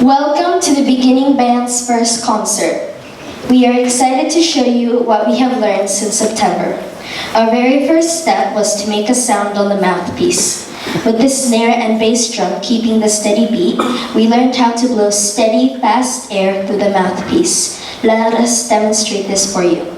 Welcome to the Beginning Band's first concert. We are excited to show you what we have learned since September. Our very first step was to make a sound on the mouthpiece. With the snare and bass drum keeping the steady beat, we learned how to blow steady, fast air through the mouthpiece. Let us demonstrate this for you.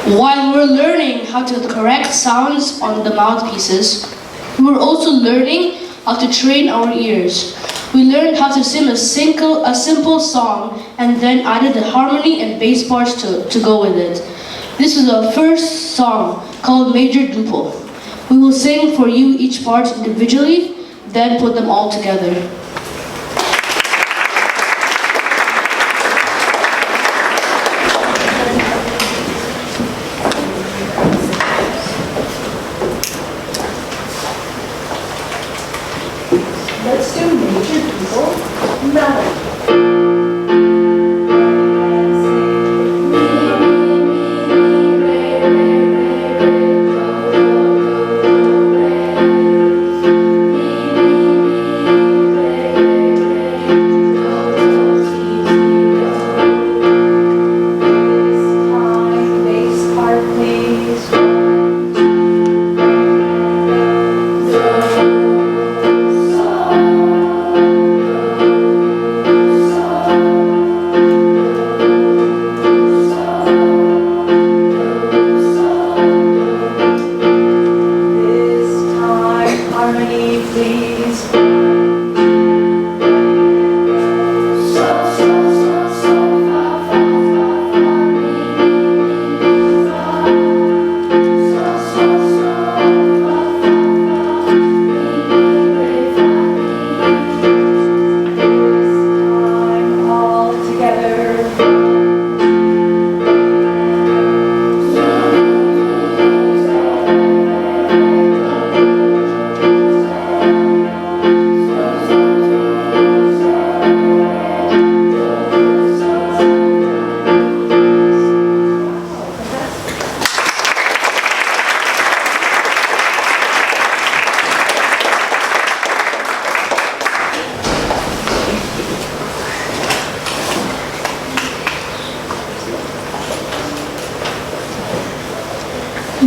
While we're learning how to correct sounds on the mouthpieces, we were also learning how to train our ears. We learned how to sing a simple song and then added the harmony and bass parts to go with it. This is our first song called Major Duple. We will sing for you each part individually, then put them all together. Let's do Major Duple melody.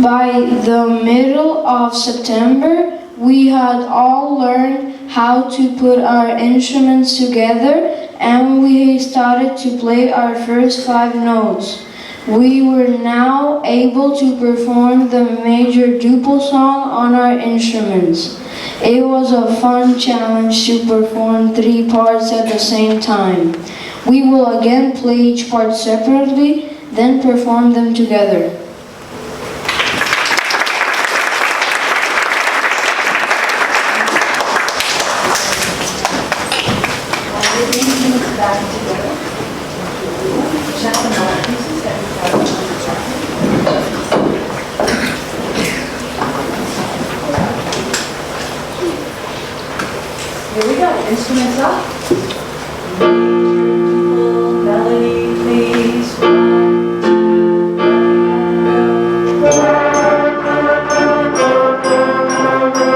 By the middle of September, we had all learned how to put our instruments together and we started to play our first 5 notes. We were now able to perform the Major Duple song on our instruments. It was a fun challenge to perform 3 parts at the same time. We will again play each part separately, then perform them together. Back together. Check the mouthpieces that we have. Here we go. Instruments up. Melody, please. 1, 2, 3, go.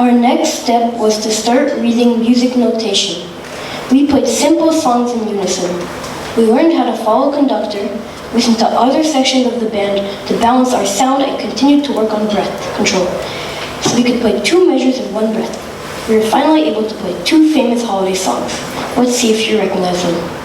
Our next step was to start reading music notation. We played simple songs in unison. We learned how to follow conductor, listen to other sections of the band to balance our sound, and continued to work on breath control, so we could play 2 measures in 1 breath. We were finally able to play 2 famous holiday songs. Let's see if you recognize them.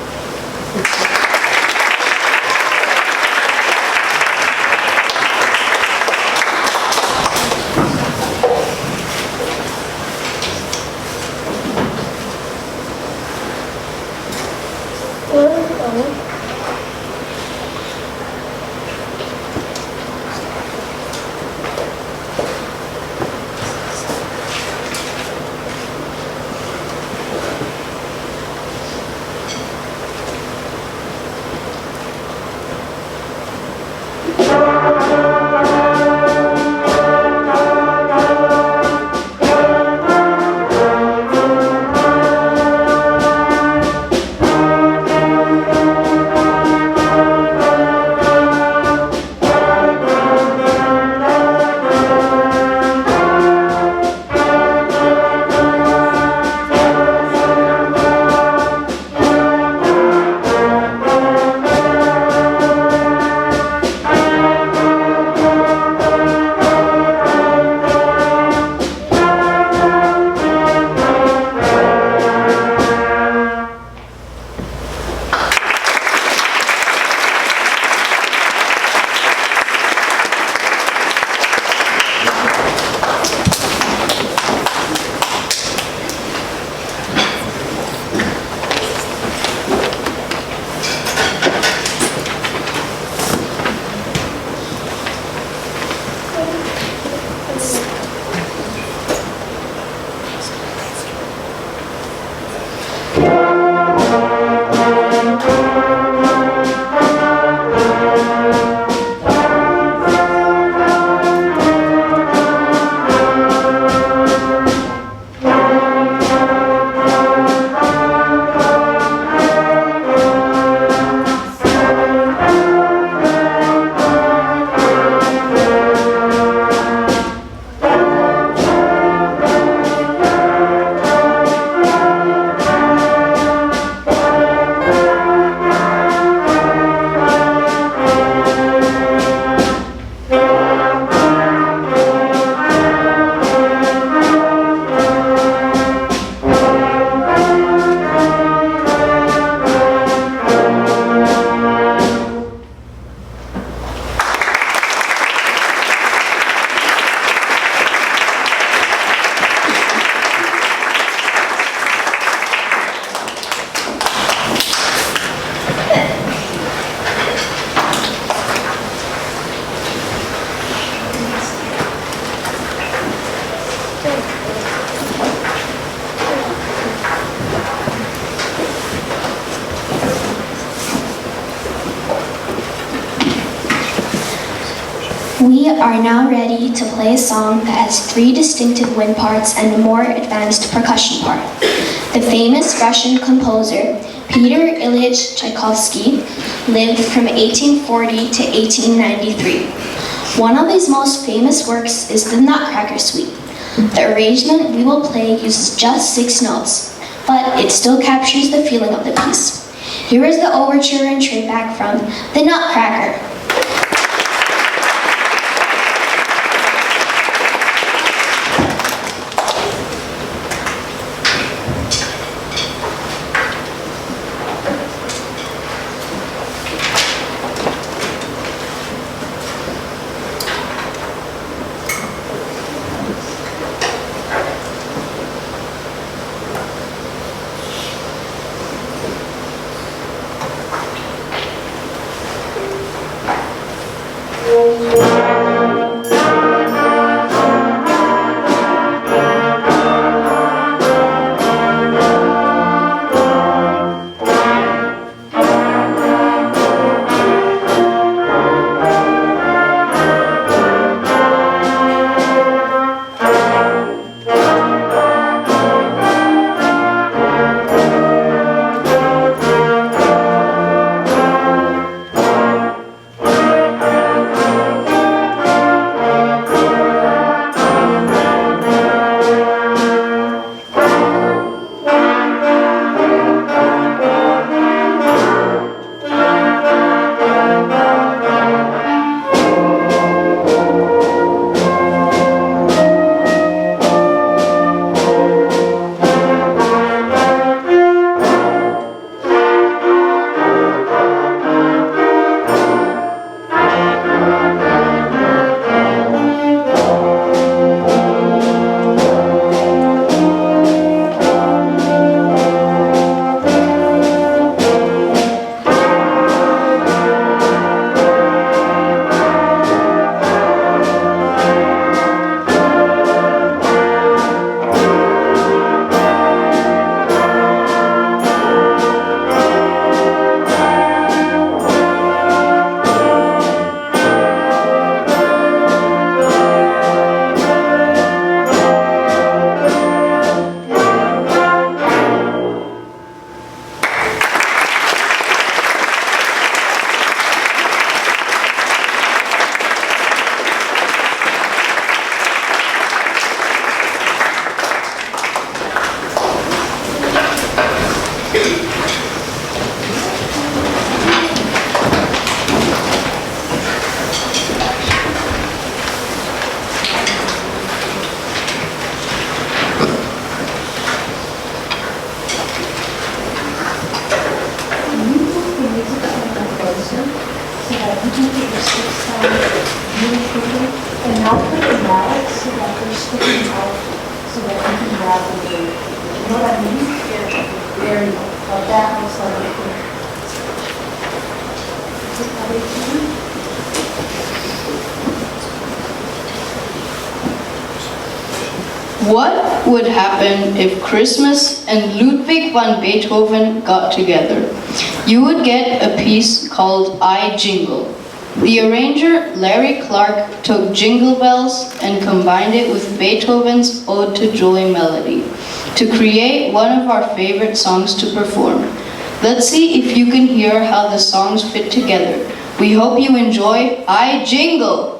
We are now ready to play a song that has 3 distinctive wind parts and a more advanced percussion part. The famous Russian composer Peter Ilyich Tchaikovsky lived from 1840 to 1893. One of his most famous works is the Nutcracker Suite. The arrangement we will play uses just 6 notes, but it still captures the feeling of the piece. Here is the overture and tradeback from The Nutcracker. And now put the mallet so that they're sticking out so that you can grab the blade. You know what I mean? There you go. Now that looks like a good. Is it that way too? What would happen if Christmas and Ludwig van Beethoven got together? You would get a piece called I Jingle. The arranger, Larry Clark, took Jingle Bells and combined it with Beethoven's Ode to Joy melody to create one of our favorite songs to perform. Let's see if you can hear how the songs fit together. We hope you enjoy I Jingle!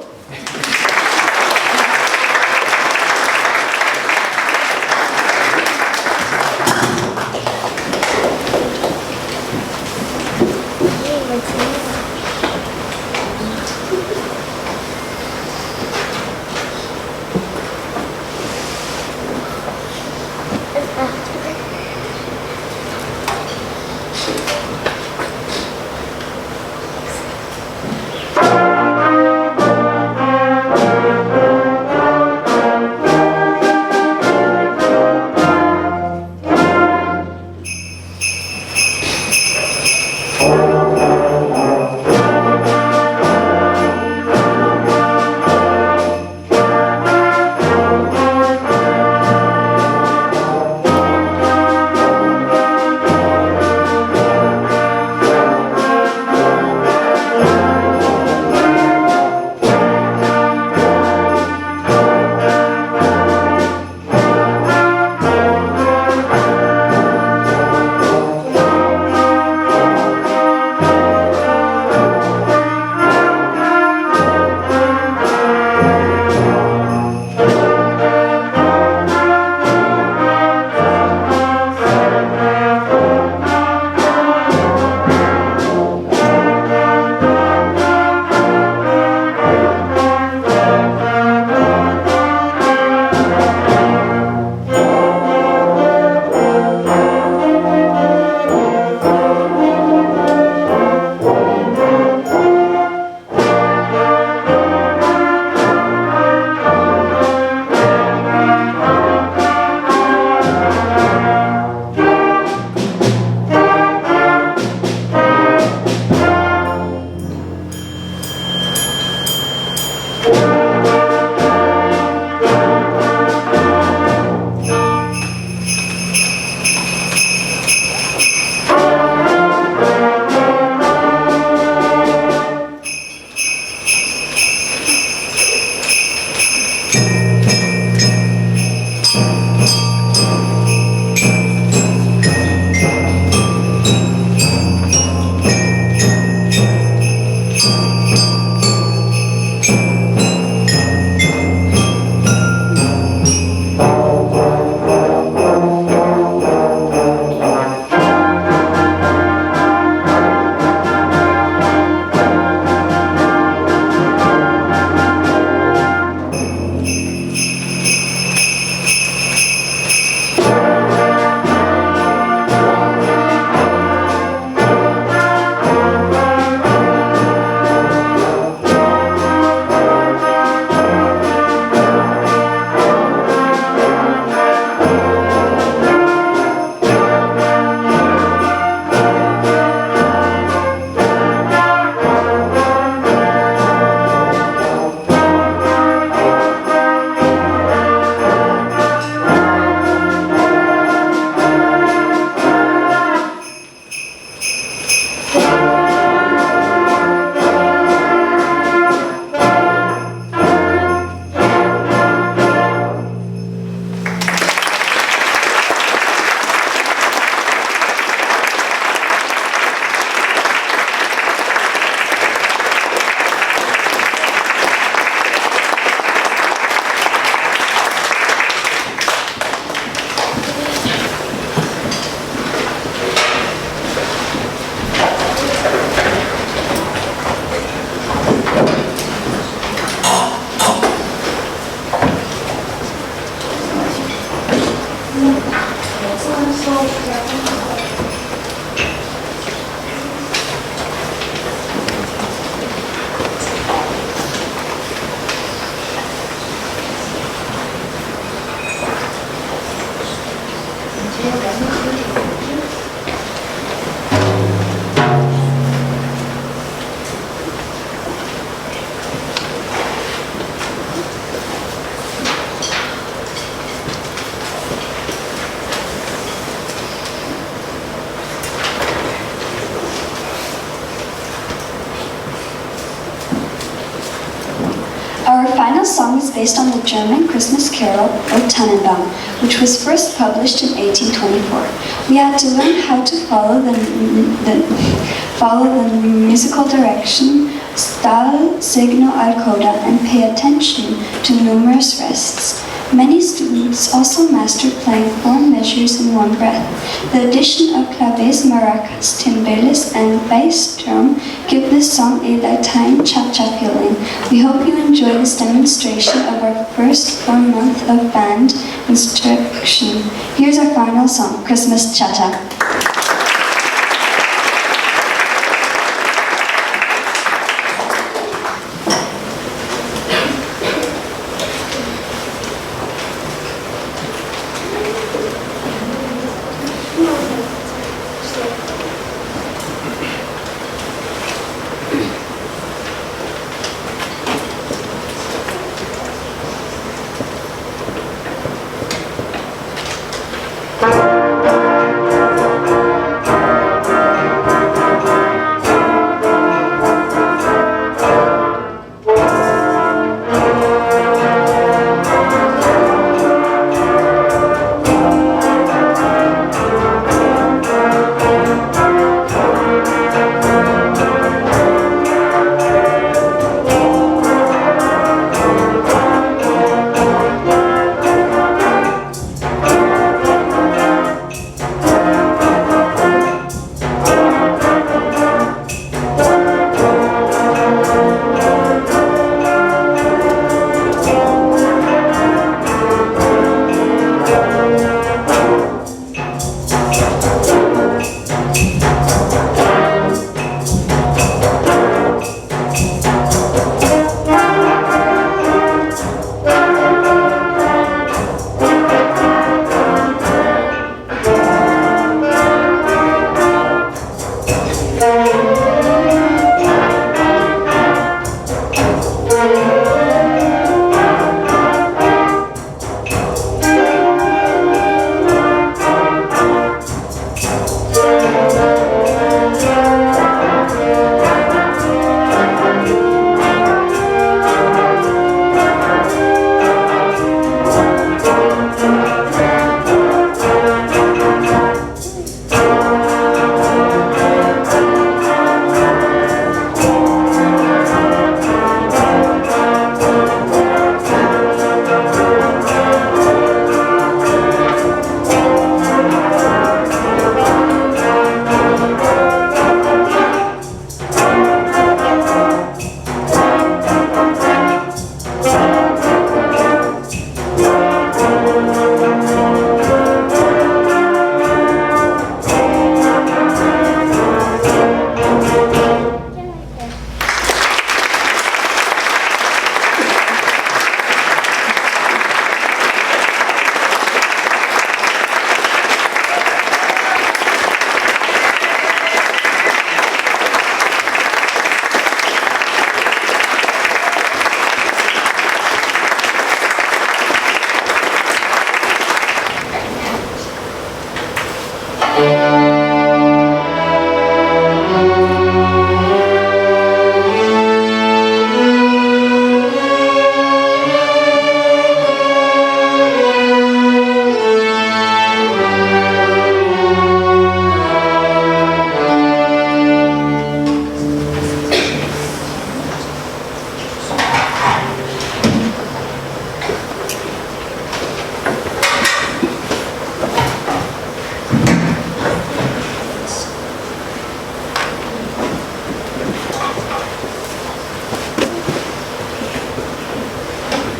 song is based on the German Christmas carol O Tannenbaum, which was first published in 1824. We had to learn how to follow the musical direction Stahl, Signo, al coda and pay attention to numerous rests. Many students also mastered playing 4 measures in one breath. The addition of claves, maracas, timbales, and bass drum give this song a Latin cha-cha feeling. We hope you enjoy this demonstration of our first 4 month of band instruction. Here's our final song, Christmas Cha-Cha.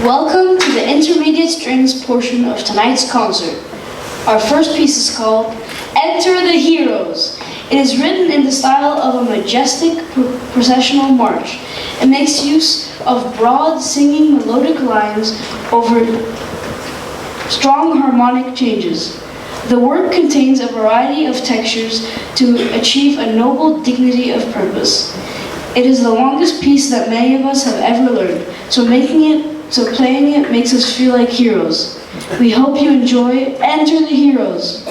Welcome to the intermediate strings portion of tonight's concert. Our first piece is called Enter the Heroes. It is written in the style of a majestic processional march. It makes use of broad singing melodic lines over strong harmonic changes. The work contains a variety of textures to achieve a noble dignity of purpose. It is the longest piece that many of us have ever learned, so playing it makes us feel like heroes. We hope you enjoy Enter the Heroes.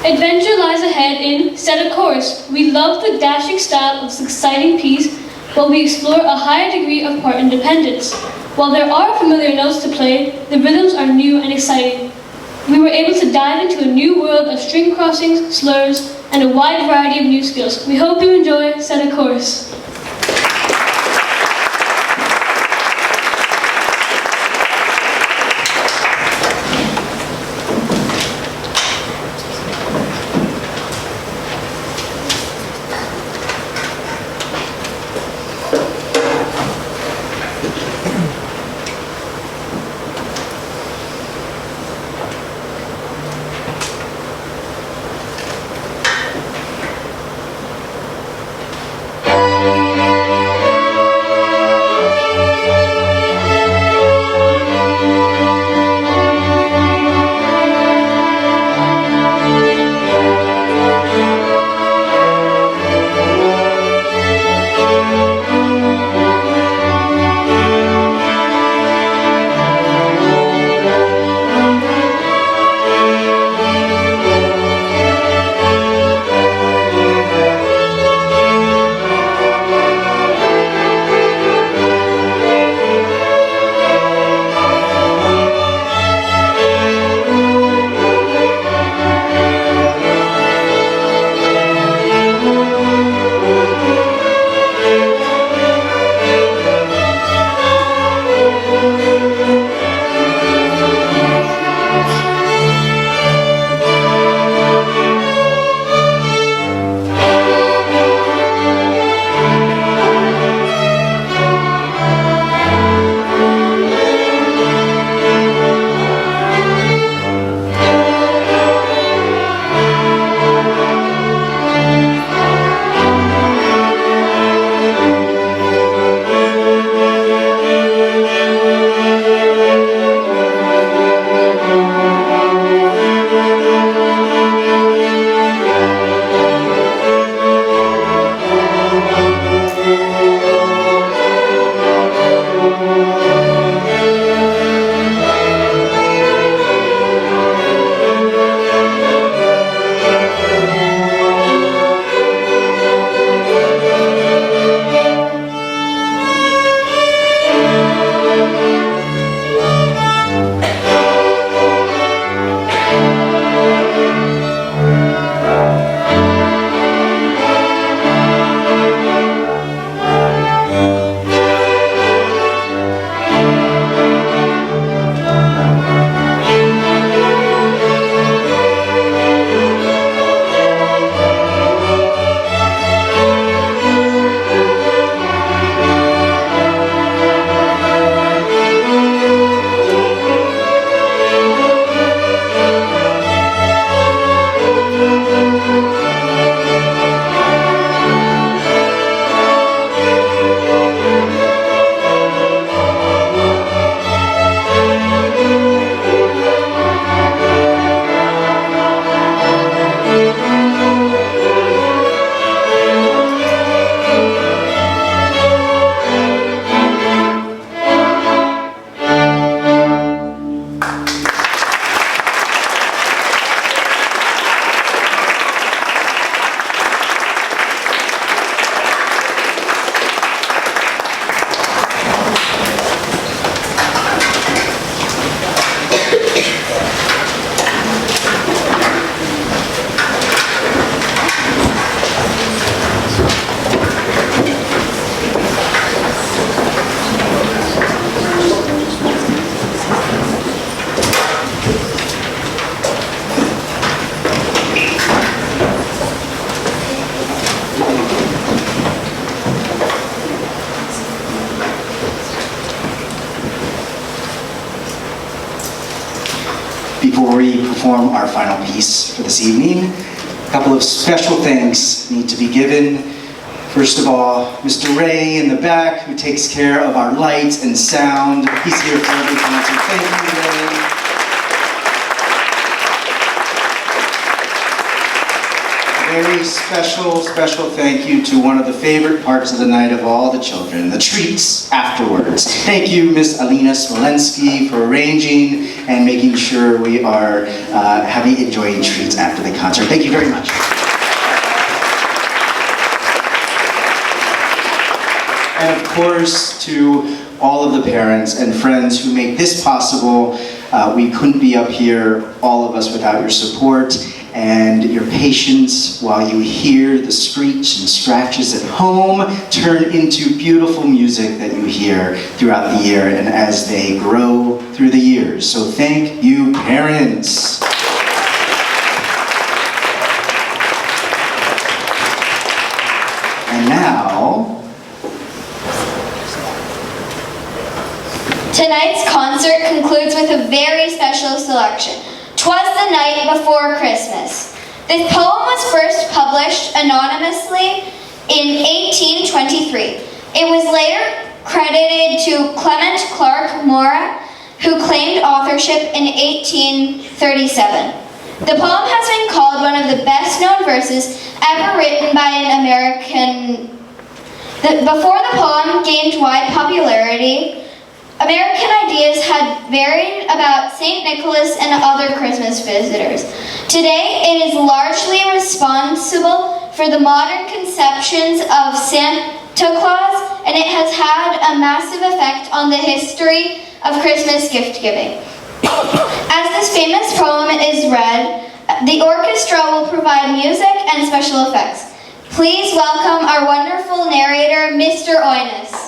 Adventure lies ahead in Set a Course. We love the dashing style of this exciting piece, while we explore a higher degree of part independence. While there are familiar notes to play, the rhythms are new and exciting. We were able to dive into a new world of string crossings, slurs, and a wide variety of new skills. We hope you enjoy Set a Course. Before we perform our final piece for this evening, a couple of special thanks need to be given. First of all, Mr. Ray in the back, who takes care of our lights and sound. He's here for everything, so thank you, Ray. very special thank you to one of the favorite parts of the night of all the children, the treats afterwards. Thank you, Miss Alina Smolensky, for arranging and making sure we are enjoying treats after the concert. Thank you very much. And of course, to all of the parents and friends who make this possible. We couldn't be up here, all of us, without your support and your patience while you hear the screech and scratches at home turn into beautiful music that you hear throughout the year and as they grow through the years. So thank you, parents. And now, tonight's concert concludes with a very special selection. "'Twas the Night Before Christmas." This poem was first published anonymously in 1823. It was later credited to Clement Clarke Moore, who claimed authorship in 1837. The poem has been called one of the best-known verses ever written by an American. Before the poem gained wide popularity, American ideas had varied about St. Nicholas and other Christmas visitors. Today, it is largely responsible for the modern conceptions of Santa Claus, and it has had a massive effect on the history of Christmas gift-giving. As this famous poem is read, the orchestra will provide music and special effects. Please welcome our wonderful narrator, Mr. Oines.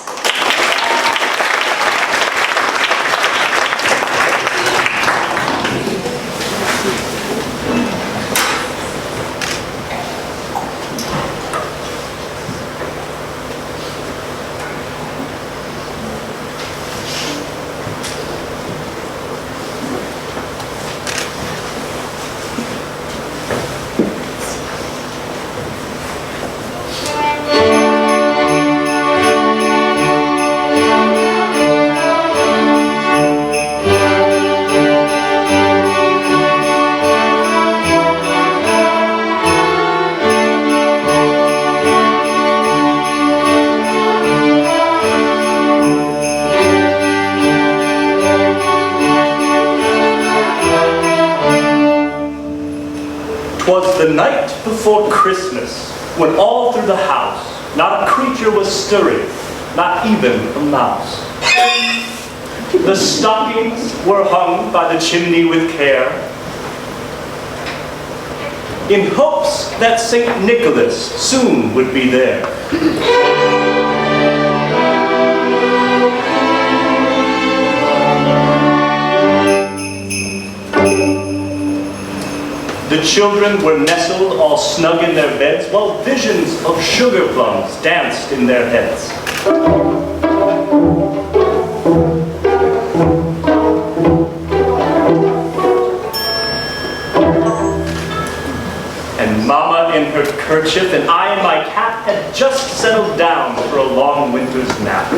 The night before Christmas, when all through the house not a creature was stirring, not even a mouse. The stockings were hung by the chimney with care, in hopes that St. Nicholas soon would be there. The children were nestled all snug in their beds, while visions of sugar plums danced in their heads. And Mama in her kerchief and I in my cap had just settled down for a long winter's nap.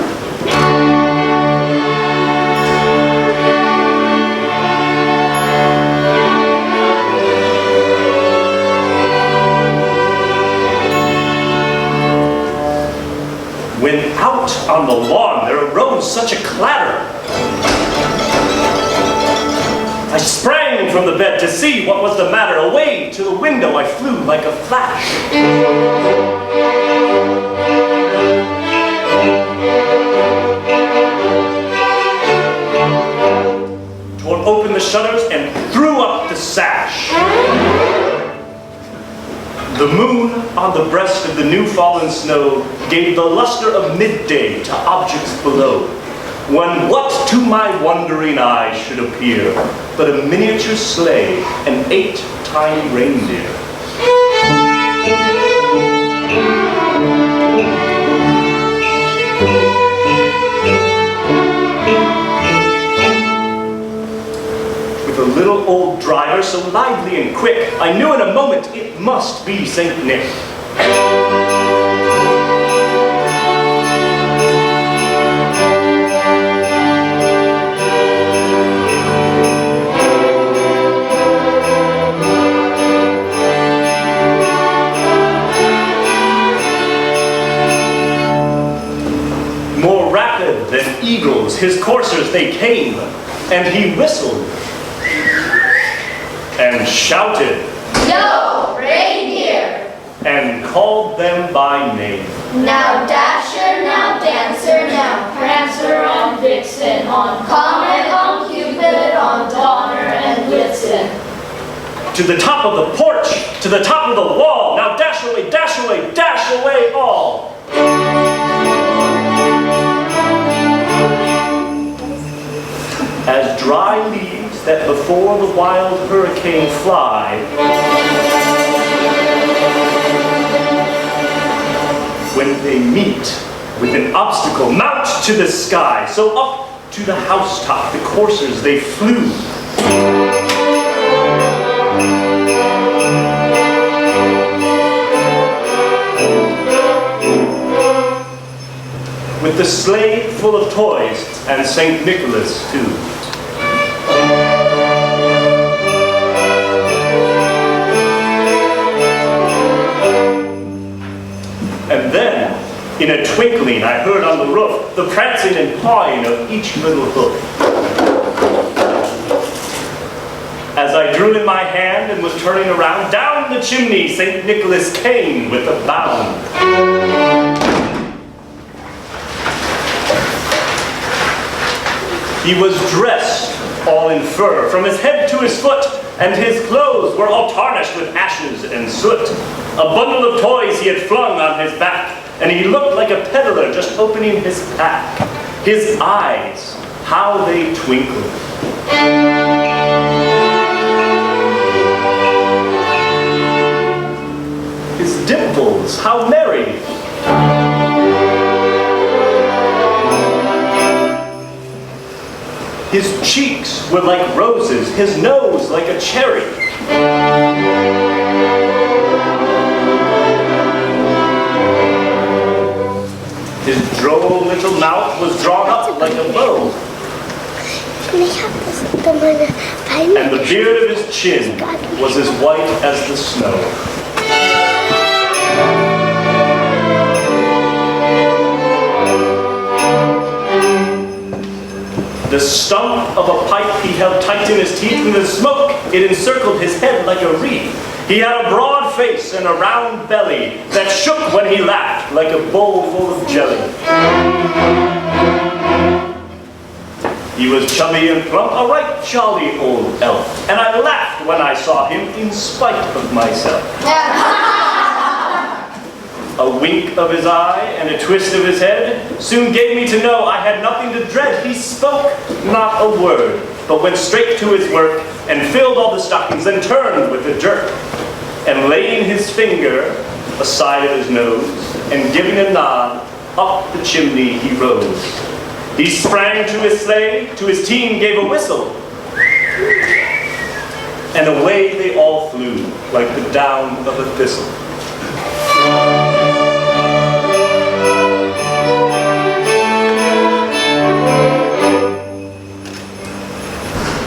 When out on the lawn there arose such a clatter, I sprang from the bed to see what was the matter. Away to the window I flew like a flash. Tore open the shutters and threw up the sash. The moon on the breast of the new fallen snow gave the luster of midday to objects below, when what to my wondering eye should appear but a miniature sleigh and 8 tiny reindeer. A little old driver, so lively and quick, I knew in a moment it must be St. Nick. and eagles, his coursers they came, and he whistled and shouted, Yo, reindeer! and called them by name. Now Dasher, now Dancer, now Prancer, on Vixen, on Comet, on Cupid, on Donner and Blitzen. To the top of the porch, to the top of the wall, now dash away, dash away, dash away all. As dry leaves that before the wild hurricane fly, when they meet with an obstacle, mount to the sky. So up to the housetop, the coursers they flew. With the sleigh full of toys and St. Nicholas too. And then, in a twinkling, I heard on the roof the prancing and pawing of each little hoof. As I drew in my hand and was turning around, down the chimney St. Nicholas came with a bound. He was dressed all in fur, from his head to his foot, and his clothes were all tarnished with ashes and soot. A bundle of toys he had flung on his back, and he looked like a peddler just opening his pack. His eyes, how they twinkled. His dimples, how merry. His cheeks were like roses, his nose like a cherry. His droll little mouth was drawn up like a bow. And the beard of his chin was as white as the snow. The stump of a pipe he held tight in his teeth, and the smoke, it encircled his head like a wreath. He had a broad face and a round belly that shook when he laughed like a bowl full of jelly. He was chubby and plump, a right jolly old elf, and I laughed when I saw him in spite of myself. A wink of his eye and a twist of his head soon gave me to know I had nothing to dread. He spoke not a word, but went straight to his work and filled all the stockings and turned with a jerk. And laying his finger aside of his nose and giving a nod, up the chimney he rose. He sprang to his sleigh, to his team gave a whistle, and away they all flew like the down of a thistle.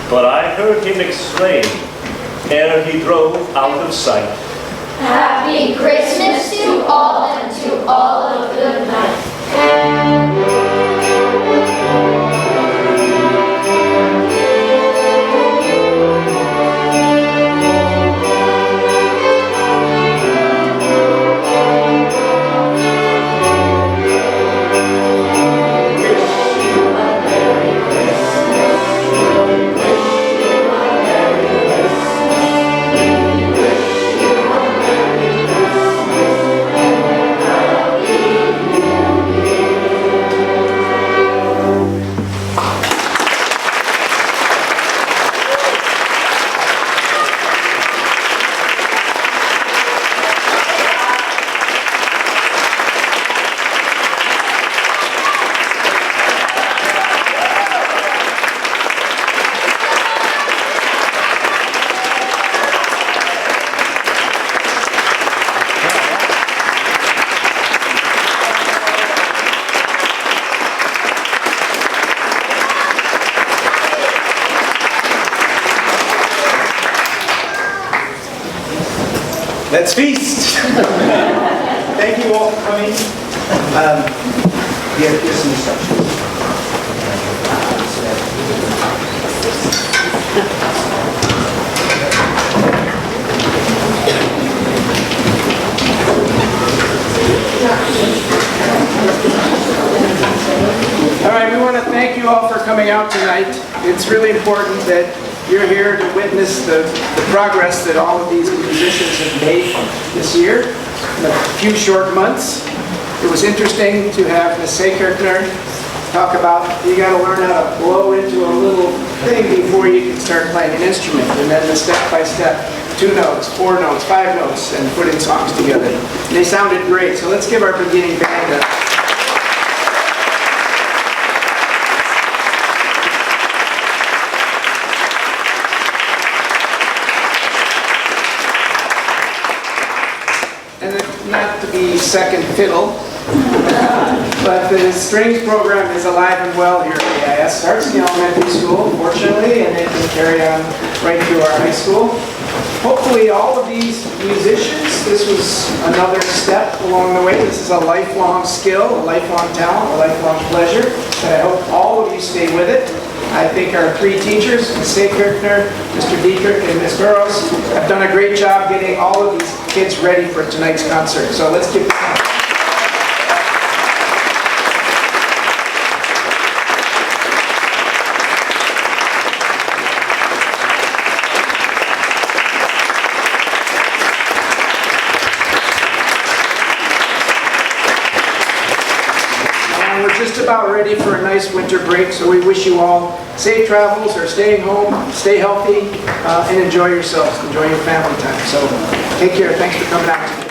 But I heard him exclaim, ere he drove out of sight, Happy Christmas to all, and to all a good night. Let's feast! Thank you all for coming. Here's some instructions. All right, we want to thank you all for coming out tonight. It's really important that you're here to witness the progress that all of these musicians have made this year in a few short months. It was interesting to have Ms. Seekirchner talk about you got to learn how to blow into a little thing before you can start playing an instrument, and then the step-by-step, 2 notes, 4 notes, 5 notes, and putting songs together. And they sounded great, so let's give our beginning band a not to be second fiddle, but the strings program is alive and well here at AIS. Starts in the elementary school, fortunately, and it can carry on right through our high school. Hopefully all of these musicians, this was another step along the way. This is a lifelong skill, a lifelong talent, a lifelong pleasure, and I hope all of you stay with it. I think our 3 teachers, Ms. Seekirchner, Mr. Dietrich, and Ms. Burrows, have done a great job getting all of these kids ready for tonight's concert. So let's give them a just about ready for a nice winter break, so we wish you all safe travels or staying home, stay healthy, and enjoy yourselves, enjoy your family time. So take care. Thanks for coming out.